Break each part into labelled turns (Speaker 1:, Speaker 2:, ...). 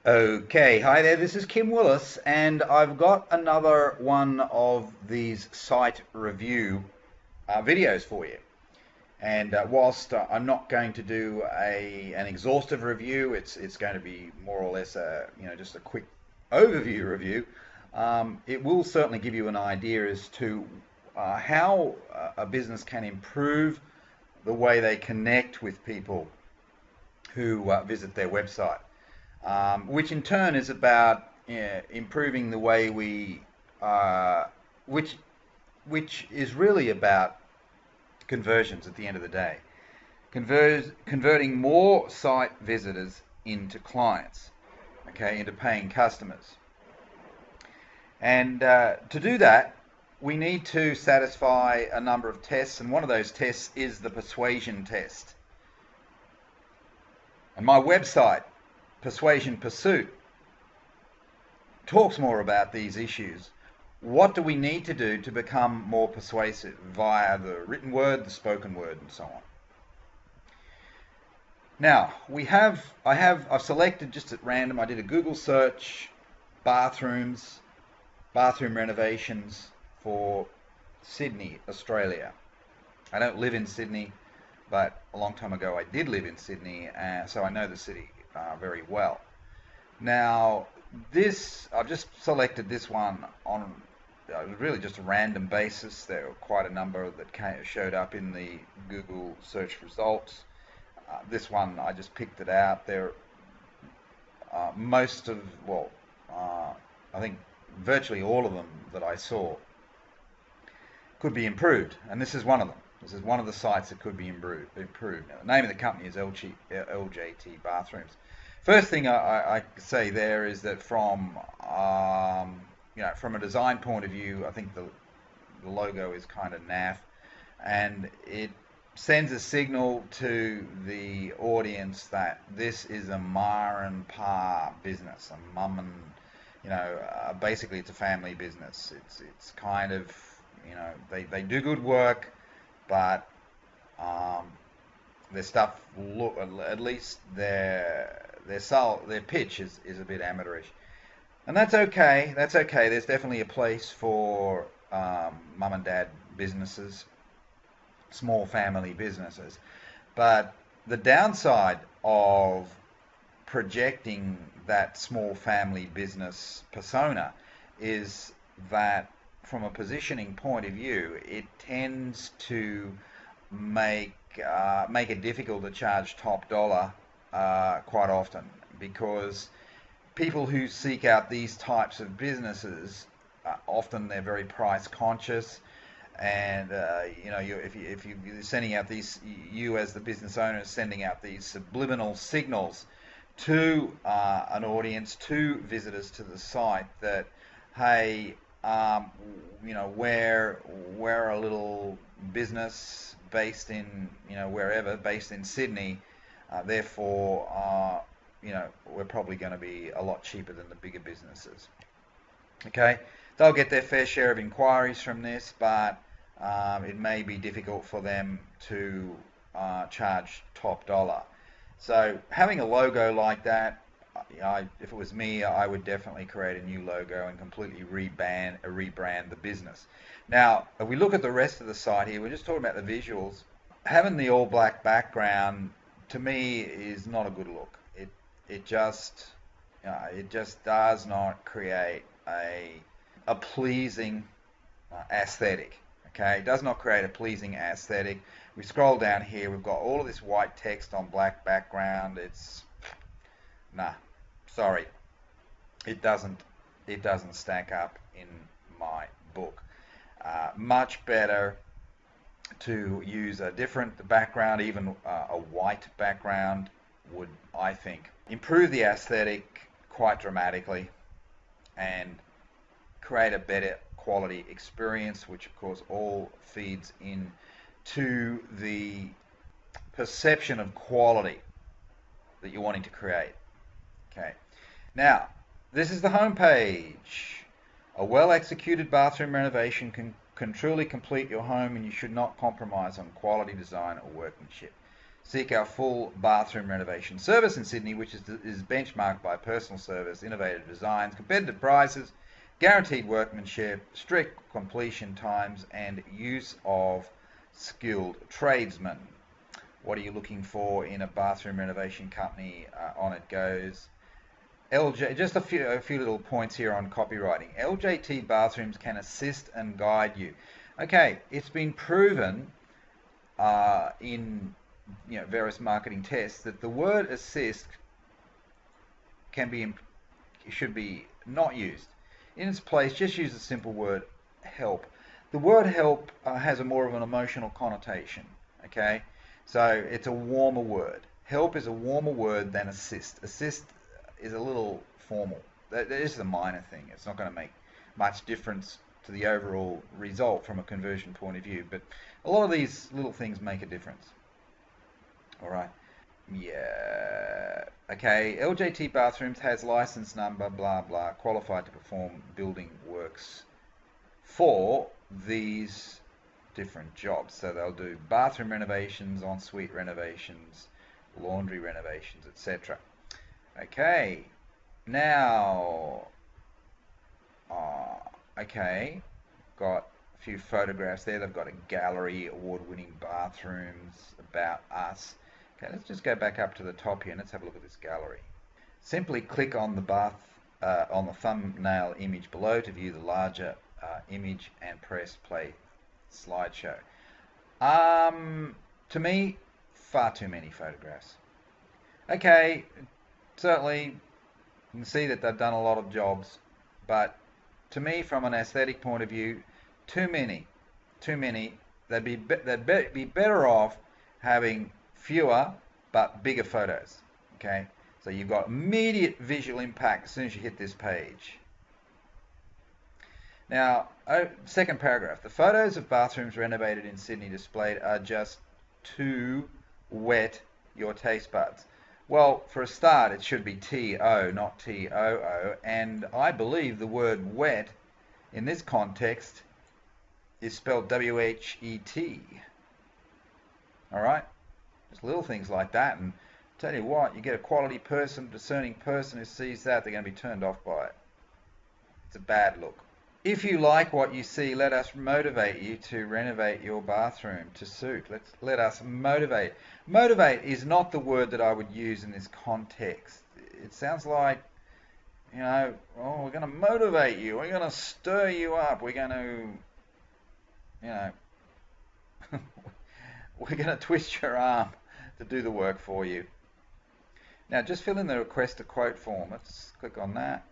Speaker 1: Okay, hi there, this is 𝗪𝗲𝗂𝗧, and I've got another one of these site review videos for you. And whilst I'm not going to do an exhaustive review, it's going to be more or less just a quick overview review. It will certainly give you an idea as to how a business can improve the way they connect with people who visit their website. Which in turn is about improving the way which is really about conversions at the end of the day. Converting more site visitors into clients, okay, into paying customers. And to do that, we need to satisfy a number of tests, and one of those tests is the persuasion test. And my website, Persuasion Pursuit, talks more about these issues. What do we need to do to become more persuasive via the written word, the spoken word, and so on? Now, I've selected just at random, I did a Google search, bathroom renovations for Sydney, Australia. I don't live in Sydney, but a long time ago I did live in Sydney, so I know the city very well. Now, I've just selected this one on really just a random basis. There were quite a number that showed up in the Google search results. This one, I just picked it out. I think virtually all of them that I saw could be improved, and this is one of them. This is one of the sites that could be improved. Now, the name of the company is LJT Bathrooms. First thing I say there is that from a design point of view, I think the logo is kind of naff, and it sends a signal to the audience that this is a 𝗪𝗲𝗧𝗏 business, a mum and basically it's a family business. It's kind of they do good work, but their stuff at least their pitch is a bit amateurish, and that's okay. There's definitely a place for mum and dad businesses, small family businesses, but the downside of projecting that small family business persona is that from a positioning point of view, it tends to make it difficult to charge top dollar quite often, because people who seek out these types of businesses, often they're very price conscious, and if you're sending out these, you as the business owner is sending out these subliminal signals to an audience, to visitors to the site, that hey, we're a little business based in based in Sydney, therefore we're probably going to be a lot cheaper than the bigger businesses. Okay, they'll get their fair share of inquiries from this, but it may be difficult for them to charge top dollar. So having a logo like that, if it was me, I would definitely create a new logo and completely rebrand the business. Now, if we look at the rest of the site here, we're just talking about the visuals. Having the all black background, to me, is not a good look. It just does not create a pleasing aesthetic. Okay, it does not create a pleasing aesthetic. We scroll down here, we've got all of this white text on black background. Sorry, it doesn't stack up in my book. Much better to use a different background, even a white background would, I think, improve the aesthetic quite dramatically and create a better quality experience, which of course all feeds in to the perception of quality that you're wanting to create. Okay, now this is the home page. A well-executed bathroom renovation can truly complete your home, and you should not compromise on quality, design, or workmanship. Seek our full bathroom renovation service in Sydney, which is benchmarked by personal service, innovative designs, competitive prices, guaranteed workmanship, strict completion times, and use of skilled tradesmen. What are you looking for in a bathroom renovation company? On it goes. Just a few little points here on copywriting. LJT bathrooms can assist and guide you. Okay, it's been proven in various marketing tests that the word assist should be not used. In its place, just use the simple word help. The word help has a more of an emotional connotation. Okay, so it's a warmer word. Help is a warmer word than assist. Assist is a little formal. That is a minor thing. It's not going to make much difference to the overall result from a conversion point of view, but a lot of these little things make a difference. All right. Yeah. Okay. LJT Bathrooms has license number, blah, blah, qualified to perform building works for these different jobs. So they'll do bathroom renovations, ensuite renovations, laundry renovations, etc. Okay. Now, okay, got a few photographs there. They've got a gallery, award-winning bathrooms, about us. Okay, let's just go back up to the top here and let's have a look at this gallery. Simply click on the on the thumbnail image below to view the larger image and press play slideshow. To me, far too many photographs. Okay, certainly you can see that they've done a lot of jobs, but to me, from an aesthetic point of view, too many. They'd be better off having fewer but bigger photos. Okay, so you've got immediate visual impact as soon as you hit this page. Now, second paragraph. The photos of bathrooms renovated in Sydney displayed are just too wet your taste buds. Well, for a start, it should be T-O, not T-O-O, and I believe the word wet in this context is spelled W-H-E-T. All right? Just little things like that, and tell you what, you get a quality person, discerning person who sees that, they're going to be turned off by it. It's a bad look. If you like what you see, let us motivate you to renovate your bathroom to suit. Let us motivate. Motivate is not the word that I would use in this context. It sounds like, oh, we're going to motivate you. We're going to stir you up. We're going to, we're going to twist your arm to do the work for you. Now, just fill in the request a quote form. Let's click on that.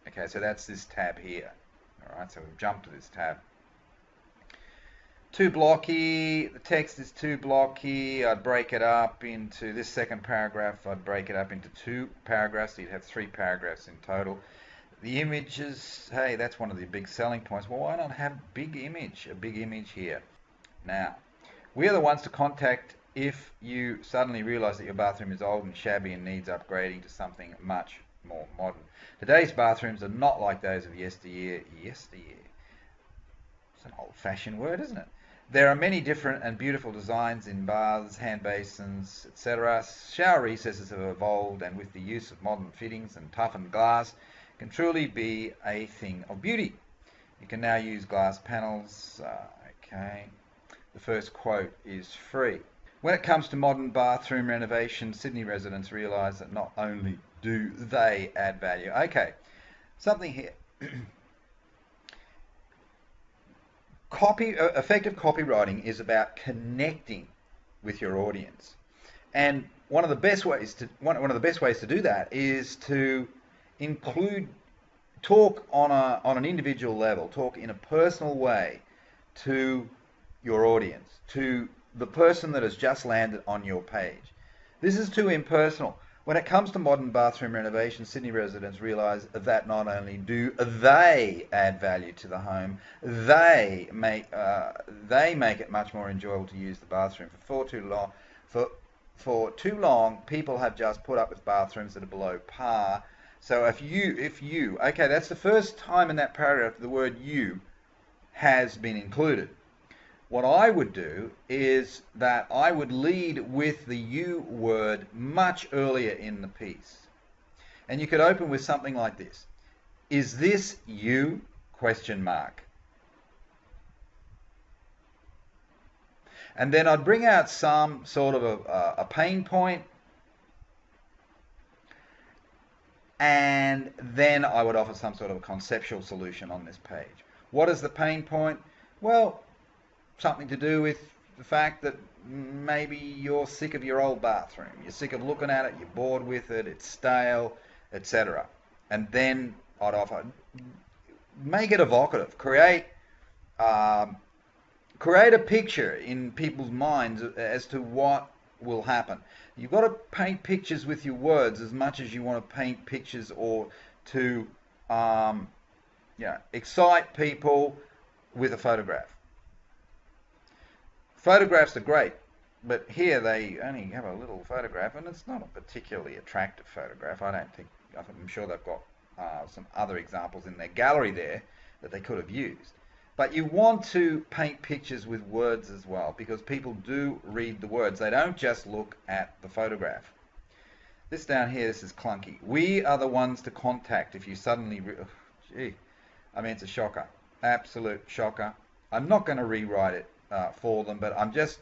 Speaker 1: Okay, so that's this tab here. All right, so we've jumped to this tab. Too blocky. The text is too blocky. I'd break it up into this second paragraph. I'd break it up into 2 paragraphs. So you'd have 3 paragraphs in total. The images, hey, that's one of the big selling points. Well, why not have a big image here? Now, we are the ones to contact if you suddenly realize that your bathroom is old and shabby and needs upgrading to something much more modern. Today's bathrooms are not like those of yesteryear. Yesteryear. It's an old-fashioned word, isn't it? There are many different and beautiful designs in baths, hand basins, etc. Shower recesses have evolved, and with the use of modern fittings and toughened glass, can truly be a thing of beauty. You can now use glass panels. Okay. The first quote is free. When it comes to modern bathroom renovation, Sydney residents realise that not only do they add value. Okay, something here. Effective copywriting is about connecting with your audience, and one of the best ways to do that is to talk on an individual level, talk in a personal way to your audience, to the person that has just landed on your page. This is too impersonal. When it comes to modern bathroom renovation, Sydney residents realise that not only do they add value to the home, they make it much more enjoyable to use the bathroom. For too long, people have just put up with bathrooms that are below par. So if you, okay, that's the first time in that paragraph the word you has been included. What I would do is that I would lead with the you word much earlier in the piece. And you could open with something like this. Is this you? ? And then I'd bring out some sort of a pain point, and then I would offer some sort of a conceptual solution on this page. What is the pain point? Well, something to do with the fact that maybe you're sick of your old bathroom. You're sick of looking at it, you're bored with it, it's stale, etc. And then I'd offer, make it evocative. Create a picture in people's minds as to what will happen. You've got to paint pictures with your words as much as you want to paint pictures or to excite people with a photograph. Photographs are great, but here they only have a little photograph, and it's not a particularly attractive photograph. I'm sure they've got some other examples in their gallery there that they could have used. But you want to paint pictures with words as well, because people do read the words. They don't just look at the photograph. This down here, this is clunky. We are the ones to contact if you suddenly... it's a shocker. Absolute shocker. I'm not going to rewrite it for them, but I'm just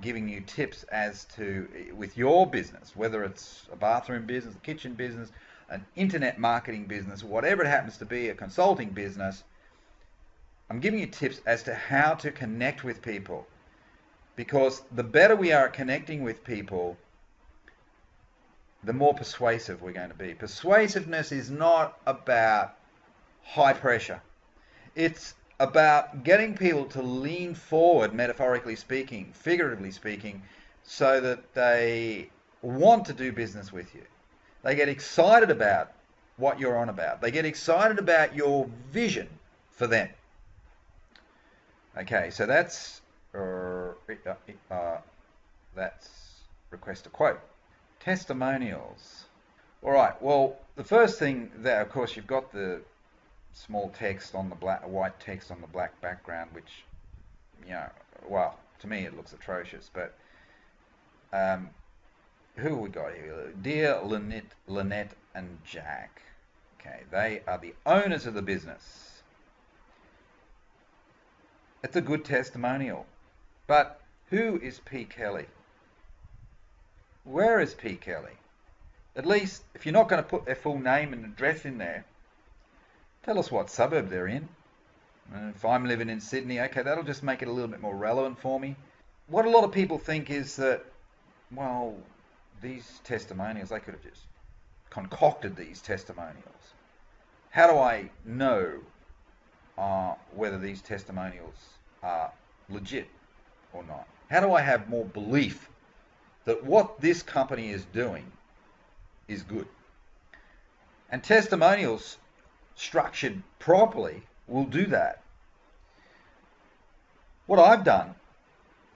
Speaker 1: giving you tips as to, with your business, whether it's a bathroom business, a kitchen business, an internet marketing business, whatever it happens to be, a consulting business, I'm giving you tips as to how to connect with people. Because the better we are at connecting with people, the more persuasive we're going to be. Persuasiveness is not about high pressure. It's about getting people to lean forward, metaphorically speaking, figuratively speaking, so that they want to do business with you. They get excited about what you're on about. They get excited about your vision for them. Okay, so that's request a quote. Testimonials. All right, well, the first thing there, of course, you've got the small text on the white text on the black background, which, well, to me it looks atrocious, but who have we got here? Dear Lynette and Jack. Okay, they are the owners of the business. It's a good testimonial. But who is P. Kelly? Where is P. Kelly? At least, if you're not going to put their full name and address in there, tell us what suburb they're in. And if I'm living in Sydney, okay, that'll just make it a little bit more relevant for me. What a lot of people think is that, well, these testimonials, they could have just concocted these testimonials. How do I know whether these testimonials are legit or not? How do I have more belief that what this company is doing is good? And testimonials structured properly will do that. What I've done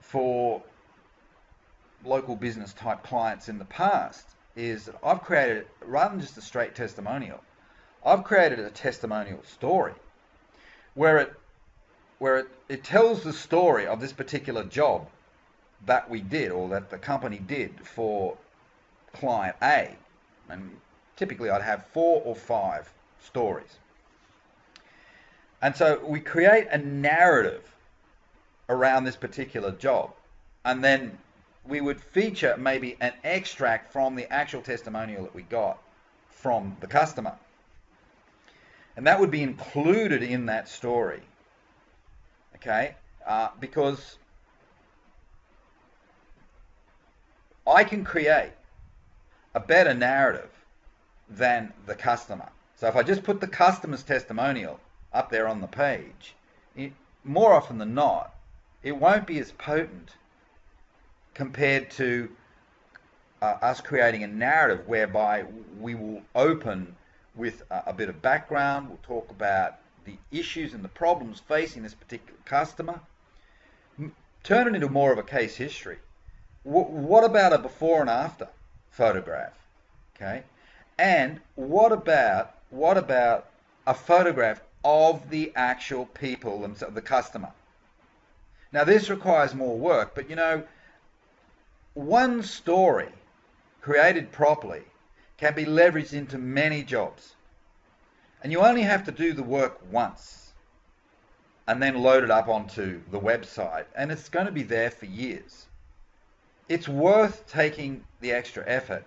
Speaker 1: for local business type clients in the past is that I've created, rather than just a straight testimonial, I've created a testimonial story where it tells the story of this particular job that we did, or that the company did for client A. And typically I'd have 4 or 5 stories. And so we create a narrative around this particular job, and then we would feature maybe an extract from the actual testimonial that we got from the customer. And that would be included in that story. Okay? Because I can create a better narrative than the customer. So if I just put the customer's testimonial up there on the page, more often than not, it won't be as potent compared to us creating a narrative whereby we will open with a bit of background. We'll talk about the issues and the problems facing this particular customer. Turn it into more of a case history. What about a before and after photograph? Okay, and what about a photograph of the actual people themselves, the customer. Now this requires more work, but you know, one story created properly can be leveraged into many jobs. And you only have to do the work once and then load it up onto the website, and it's going to be there for years. It's worth taking the extra effort.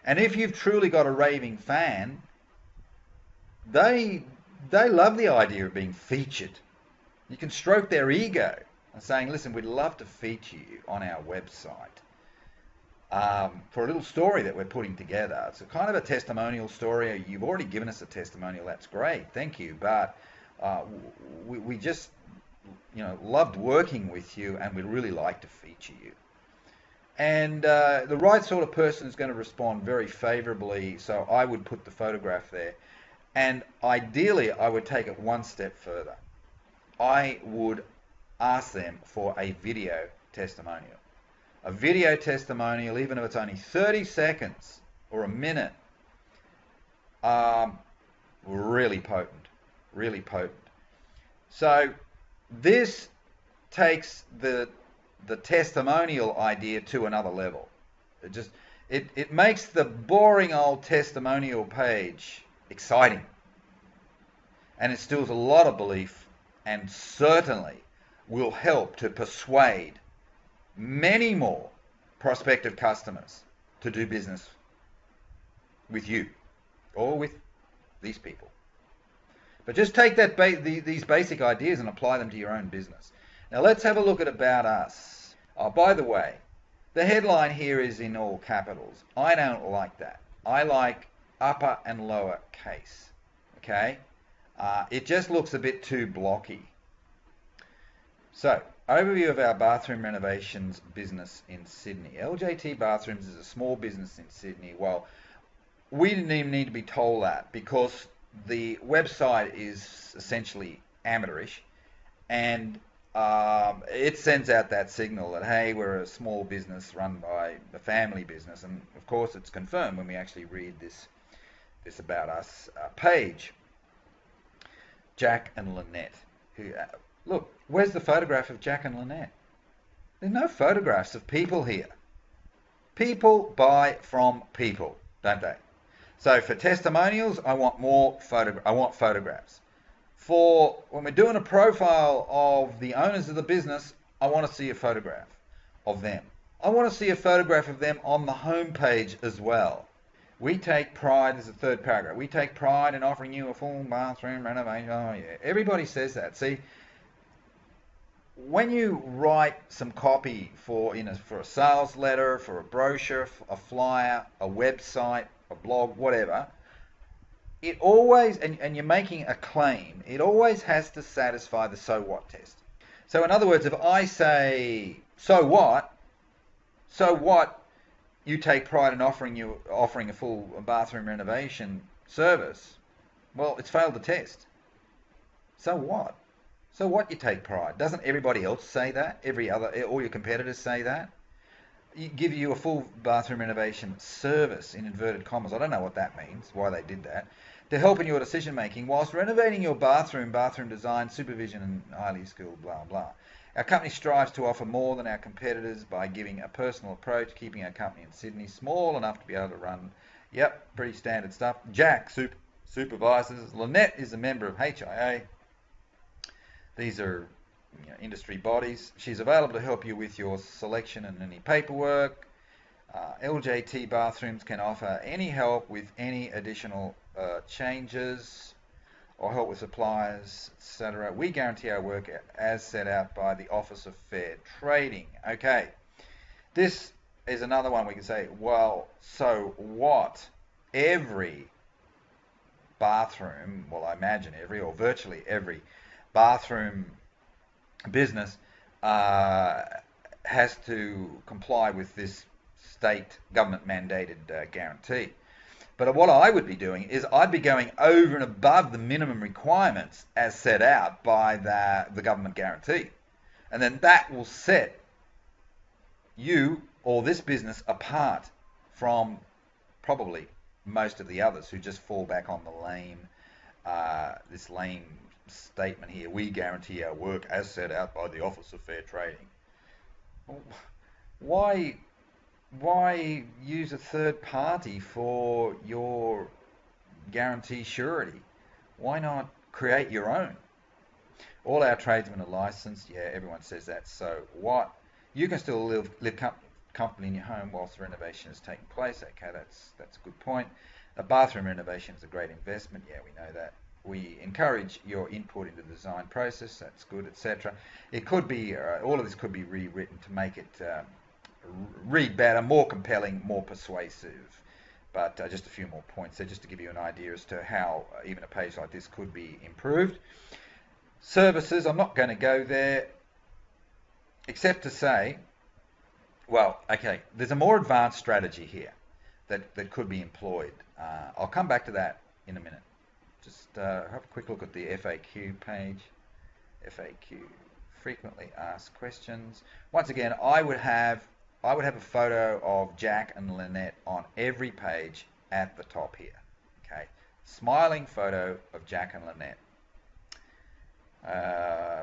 Speaker 1: And if you've truly got a raving fan, they love the idea of being featured. You can stroke their ego and saying, listen, we'd love to feature you on our website for a little story that we're putting together. It's a kind of a testimonial story. You've already given us a testimonial. That's great. Thank you. But we just, you know, loved working with you, and we'd really like to feature you. And the right sort of person is going to respond very favorably. So I would put the photograph there. And ideally, I would take it one step further. I would ask them for a video testimonial. A video testimonial, even if it's only 30 seconds or a minute, really potent, really potent. So this takes the testimonial idea to another level. It makes the boring old testimonial page exciting, and it instills a lot of belief, and certainly will help to persuade many more prospective customers to do business with you or with these people. But just take that these basic ideas and apply them to your own business. Now let's have a look at About Us. Oh, by the way, the headline here is in all capitals. I don't like that. I like upper and lower case. Okay? It just looks a bit too blocky. So, overview of our bathroom renovations business in Sydney. LJT Bathrooms is a small business in Sydney. Well, we didn't even need to be told that, because the website is essentially amateurish, and it sends out that signal that, hey, we're a small business run by a family business. And of course it's confirmed when we actually read this About Us page. Jack and Lynette, who look, where's the photograph of Jack and Lynette? There's no photographs of people here. People buy from people, don't they? So for testimonials, I want photographs. For when we're doing a profile of the owners of the business, I want to see a photograph of them. I want to see a photograph of them on the home page as well. We take pride, there's a third paragraph, we take pride in offering you a full bathroom renovation. Oh yeah, everybody says that. See, when you write some copy for a sales letter, for a brochure, a flyer, a website, a blog, whatever, it always, and you're making a claim, it always has to satisfy the so what test. So in other words, if I say, so what you take pride in offering a full bathroom renovation service, well, it's failed the test. So what? So what you take pride? Doesn't everybody else say that? All your competitors say that? Give you a full bathroom renovation service, in inverted commas. I don't know what that means, why they did that. To help in your decision making whilst renovating your bathroom design, supervision, and highly skilled, blah, blah. Our company strives to offer more than our competitors by giving a personal approach, keeping our company in Sydney small enough to be able to run. Yep, pretty standard stuff. Jack supervises. Lynette is a member of HIA. These are industry bodies. She's available to help you with your selection and any paperwork. LJT Bathrooms can offer any help with any additional changes or help with suppliers, etc. We guarantee our work as set out by the Office of Fair Trading. Okay, this is another one we can say, well, so what? Every bathroom, well, I imagine every or virtually every bathroom business has to comply with this state government mandated guarantee. But what I would be doing is I'd be going over and above the minimum requirements as set out by the government guarantee. And then that will set you or this business apart from probably most of the others who just fall back on the lame statement here: we guarantee our work as set out by the Office of Fair Trading. Why use a third party for your guarantee surety? Why not create your own? All our tradesmen are licensed. Yeah, everyone says that. So what? You can still live comfortably in your home whilst the renovation is taking place. Okay, that's a good point. A bathroom renovation is a great investment. Yeah, we know that. We encourage your input into the design process. That's good, etc. It could be all of this could be rewritten to make it read better, more compelling, more persuasive. But just a few more points there, just to give you an idea as to how even a page like this could be improved. Services, I'm not going to go there, except to say, well, okay, there's a more advanced strategy here that could be employed. I'll come back to that in a minute. Just have a quick look at the FAQ page. FAQ, frequently asked questions. Once again, I would have a photo of Jack and Lynette on every page at the top here. Okay, smiling photo of Jack and Lynette.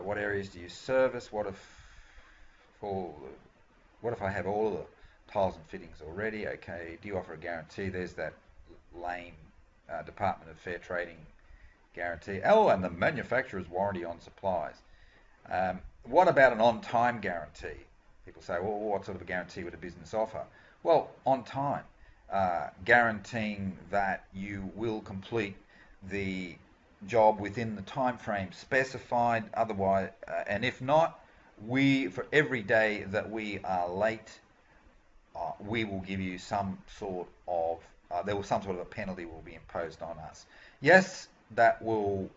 Speaker 1: What areas do you service? What if I have all of the tiles and fittings already? Okay, do you offer a guarantee? There's that lame Department of Fair Trading guarantee. Oh, and the manufacturer's warranty on supplies. What about an on-time guarantee? People say, well, what sort of a guarantee would a business offer? Well, on time, guaranteeing that you will complete the job within the time frame specified. Otherwise, and if not, for every day that we are late, we will give you some sort of some sort of a penalty will be imposed on us. Yes, that will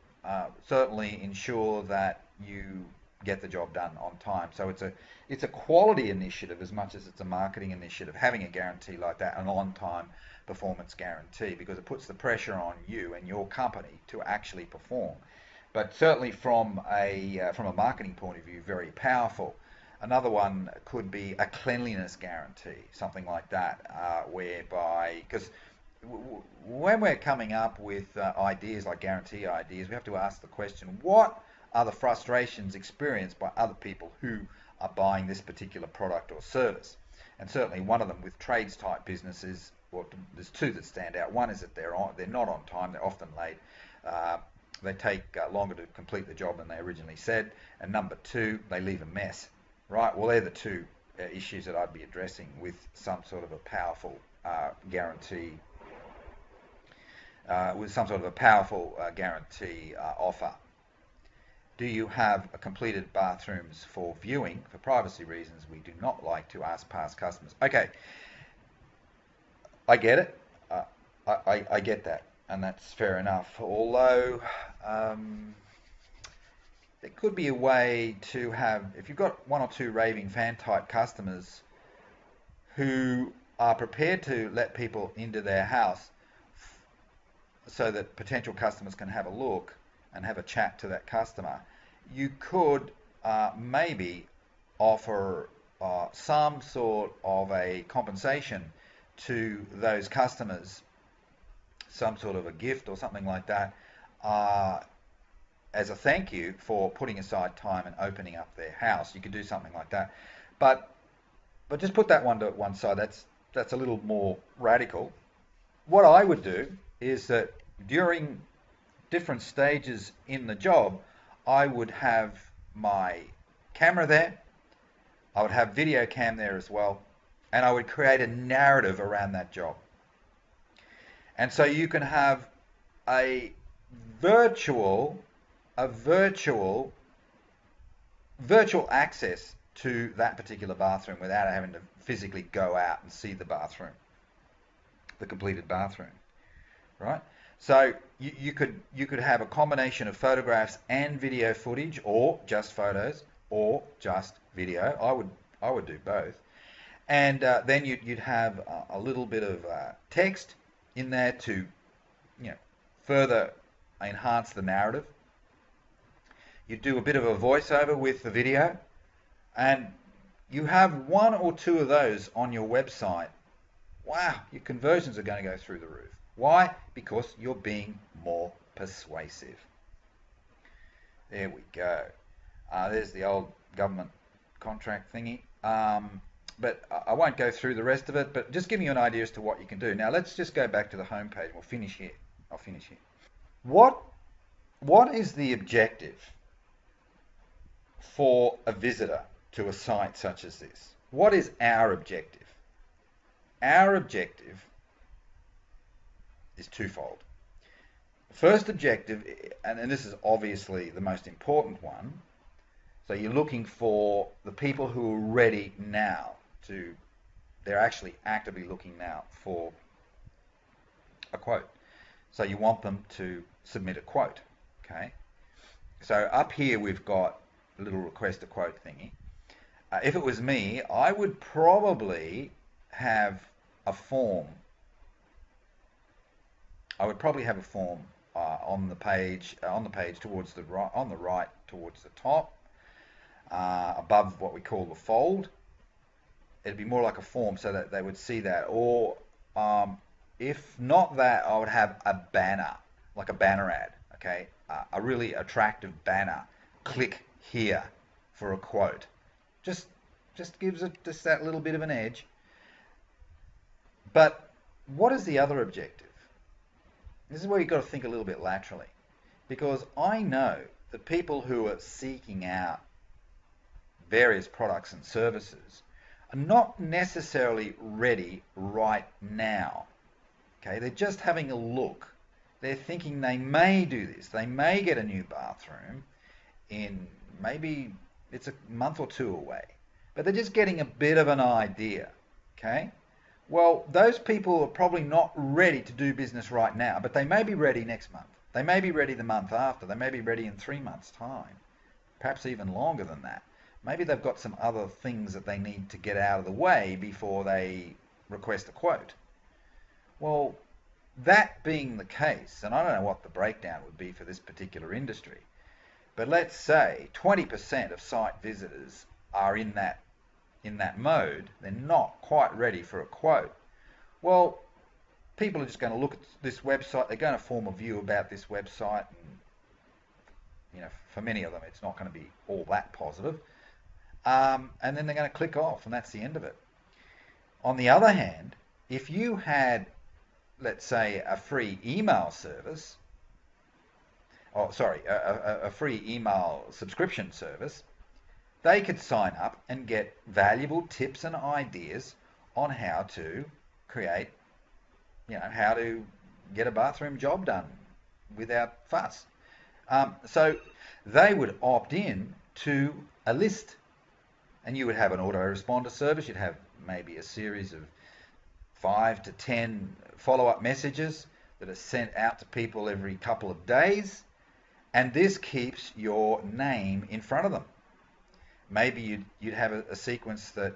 Speaker 1: certainly ensure that you get the job done on time. So it's a quality initiative as much as it's a marketing initiative, having a guarantee like that, an on-time performance guarantee, because it puts the pressure on you and your company to actually perform. But certainly from a marketing point of view, very powerful. Another one could be a cleanliness guarantee, something like that, whereby, because when we're coming up with ideas like guarantee ideas, we have to ask the question, what are the frustrations experienced by other people who are buying this particular product or service? And certainly one of them with trades type businesses, well, there's two that stand out. One is that they're not on time, they're often late. They take longer to complete the job than they originally said. And number two, they leave a mess. Right? Well, they're the two issues that I'd be addressing with some sort of a powerful guarantee, offer. Do you have completed bathrooms for viewing? For privacy reasons, we do not like to ask past customers. Okay, I get it. I get that, and that's fair enough. Although there could be a way to have, if you've got one or two raving fan type customers who are prepared to let people into their house so that potential customers can have a look and have a chat to that customer, you could maybe offer some sort of a compensation to those customers, some sort of a gift or something like that, as a thank you for putting aside time and opening up their house. You could do something like that, but just put that one to one side. That's a little more radical. What I would do is that during different stages in the job, I would have my camera there, I would have video cam there as well, and I would create a narrative around that job. And so you can have a virtual access to that particular bathroom without having to physically go out and see the bathroom, the completed bathroom, right? So you could have a combination of photographs and video footage, or just photos, or just video. I would do both, and then you'd have a little bit of text in there to, further enhance the narrative. You do a bit of a voiceover with the video, and you have one or two of those on your website. Wow, your conversions are going to go through the roof. Why? Because you're being more persuasive. There we go. There's the old government contract thingy. But I won't go through the rest of it, but just give you an idea as to what you can do. Now let's just go back to the home page. We'll finish here. I'll finish here. What is the objective for a visitor to a site such as this? What is our objective? Our objective is twofold. The first objective, and this is obviously the most important one, so you're looking for the people who are ready now they're actually actively looking now for a quote. So you want them to submit a quote, okay? So up here we've got a little request a quote thingy. If it was me, I would probably have a form. I would probably have a form on the page towards the right, on the right towards the top, above what we call the fold. It'd be more like a form so that they would see that. Or if not that, I would have a banner, like a banner ad, okay? A really attractive banner. Click here for a quote. Just gives it just that little bit of an edge. But what is the other objective? This is where you've got to think a little bit laterally, because I know that people who are seeking out various products and services are not necessarily ready right now. Okay, they're just having a look. They're thinking they may do this. They may get a new bathroom in maybe it's a month or two away, but they're just getting a bit of an idea. Okay, well, those people are probably not ready to do business right now, but they may be ready next month. They may be ready the month after. They may be ready in 3 months' time, perhaps even longer than that. Maybe they've got some other things that they need to get out of the way before they request a quote. Well, that being the case, and I don't know what the breakdown would be for this particular industry, but let's say 20% of site visitors are in that mode. They're not quite ready for a quote. Well, people are just going to look at this website. They're going to form a view about this website, and for many of them, it's not going to be all that positive. And then they're going to click off, and that's the end of it. On the other hand, if you had, let's say, a free email service, a free email subscription service, they could sign up and get valuable tips and ideas on how to create, how to get a bathroom job done without fuss. So they would opt in to a list, and you would have an autoresponder service. You'd have maybe a series of 5 to 10 follow-up messages that are sent out to people every couple of days, and this keeps your name in front of them. Maybe you'd have a sequence that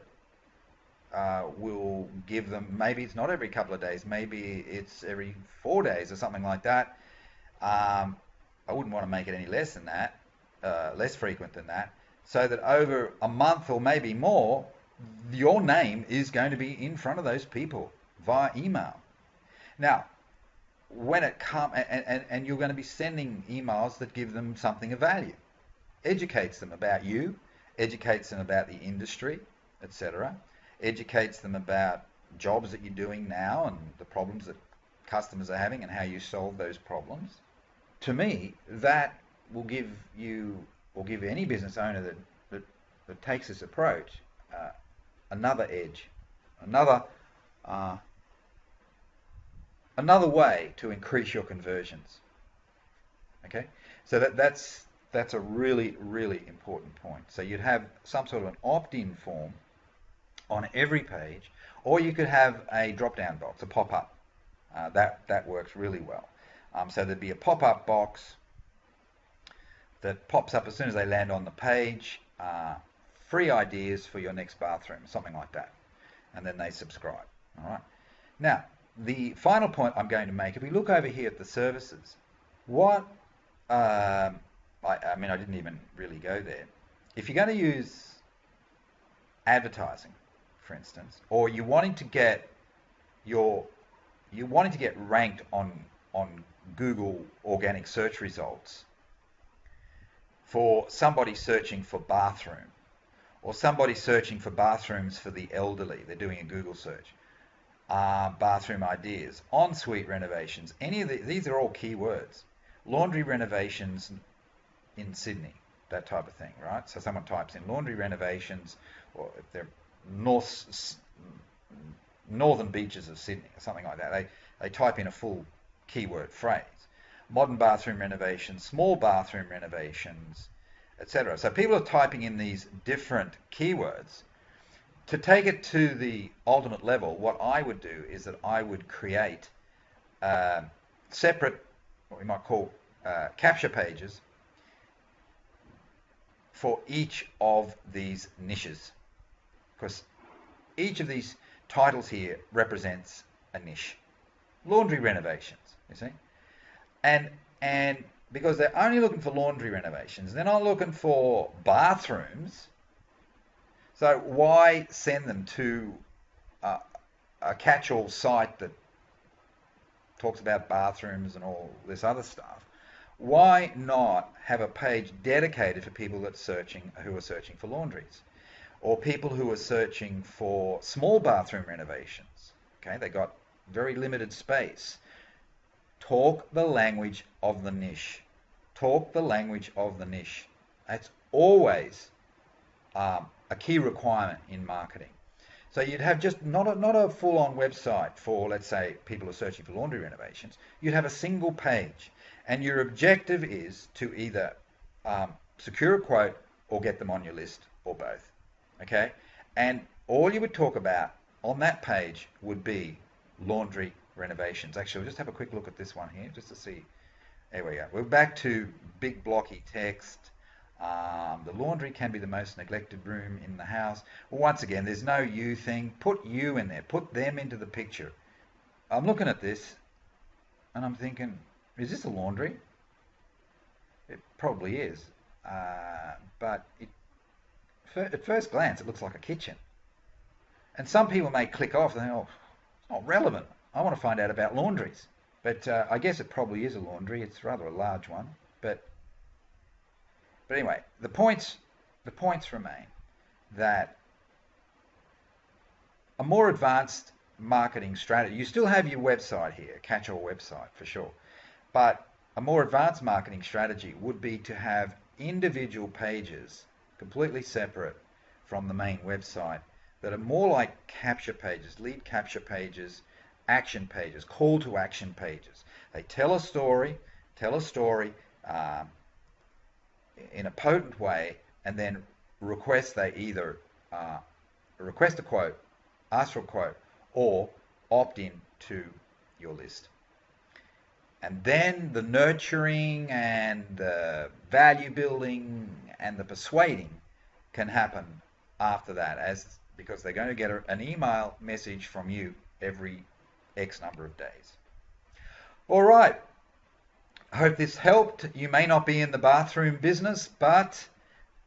Speaker 1: will give them, maybe it's not every couple of days, maybe it's every 4 days or something like that. I wouldn't want to make it any less than that, less frequent than that, so that over a month or maybe more, your name is going to be in front of those people via email. Now, when it comes, and you're going to be sending emails that give them something of value, educates them about you, educates them about the industry, etc., educates them about jobs that you're doing now and the problems that customers are having and how you solve those problems. To me, that will give you, or give any business owner that takes this approach, another edge, another way to increase your conversions. Okay, so that's a really, really important point. So you'd have some sort of an opt-in form on every page, or you could have a drop-down box, a pop-up. That works really well. So there'd be a pop-up box that pops up as soon as they land on the page, free ideas for your next bathroom, something like that. And then they subscribe. All right. Now, the final point I'm going to make, if we look over here at the services, what, I mean, I didn't even really go there. If you're going to use advertising, for instance, or you're wanting to get ranked on Google organic search results
Speaker 2: for somebody searching for bathroom, or somebody searching for bathrooms for the elderly. They're doing a Google search. Bathroom ideas, ensuite renovations, any of these are all keywords. Laundry renovations in Sydney, that type of thing, right? So someone types in laundry renovations, or if they're northern beaches of Sydney or something like that, they type in a full keyword phrase. Modern bathroom renovations, small bathroom renovations, etc. So people are typing in these different keywords. To take it to the ultimate level, what I would do is that I would create separate, what we might call capture pages for each of these niches, because each of these titles here represents a niche. Laundry renovations, you see, and because they're only looking for laundry renovations, they're not looking for bathrooms. So why send them to a catch-all site that talks about bathrooms and all this other stuff? Why not have a page dedicated for people who are searching for laundries, or people who are searching for small bathroom renovations? Okay, they got very limited space. Talk the language of the niche. Talk the language of the niche. That's always a key requirement in marketing. So you'd have just not a full-on website for, let's say, people who are searching for laundry renovations. You'd have a single page, and your objective is to either secure a quote or get them on your list, or both. Okay, and all you would talk about on that page would be laundry renovations. Actually, we'll just have a quick look at this one here just to see. There we go. We're back to big blocky text. The laundry can be the most neglected room in the house. Well, once again, there's no you thing. Put you in there. Put them into the picture. I'm looking at this and I'm thinking, is this a laundry? It probably is. But at first glance, it looks like a kitchen. And some people may click off and think, oh, it's not relevant. I want to find out about laundries. But I guess it probably is a laundry. It's rather a large one. But anyway, the points remain that a more advanced marketing strategy, you still have your website here, catch-all website for sure, but a more advanced marketing strategy would be to have individual pages completely separate from the main website that are more like capture pages, lead capture pages, action pages, call to action pages. They tell a story in a potent way, and then they either request a quote, ask for a quote, or opt in to your list. And then the nurturing and the value building and the persuading can happen after that, because they're going to get an email message from you every X number of days. All right. I hope this helped. You may not be in the bathroom business, but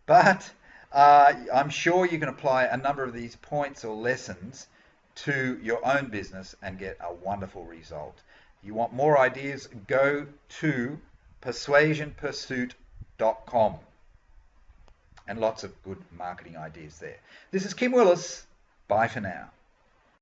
Speaker 2: I'm sure you can apply a number of these points or lessons to your own business and get a wonderful result. You want more ideas, go to persuasionpursuit.com, and lots of good marketing ideas there. This is 𝗪𝗲𝗓𝗏. Bye for now.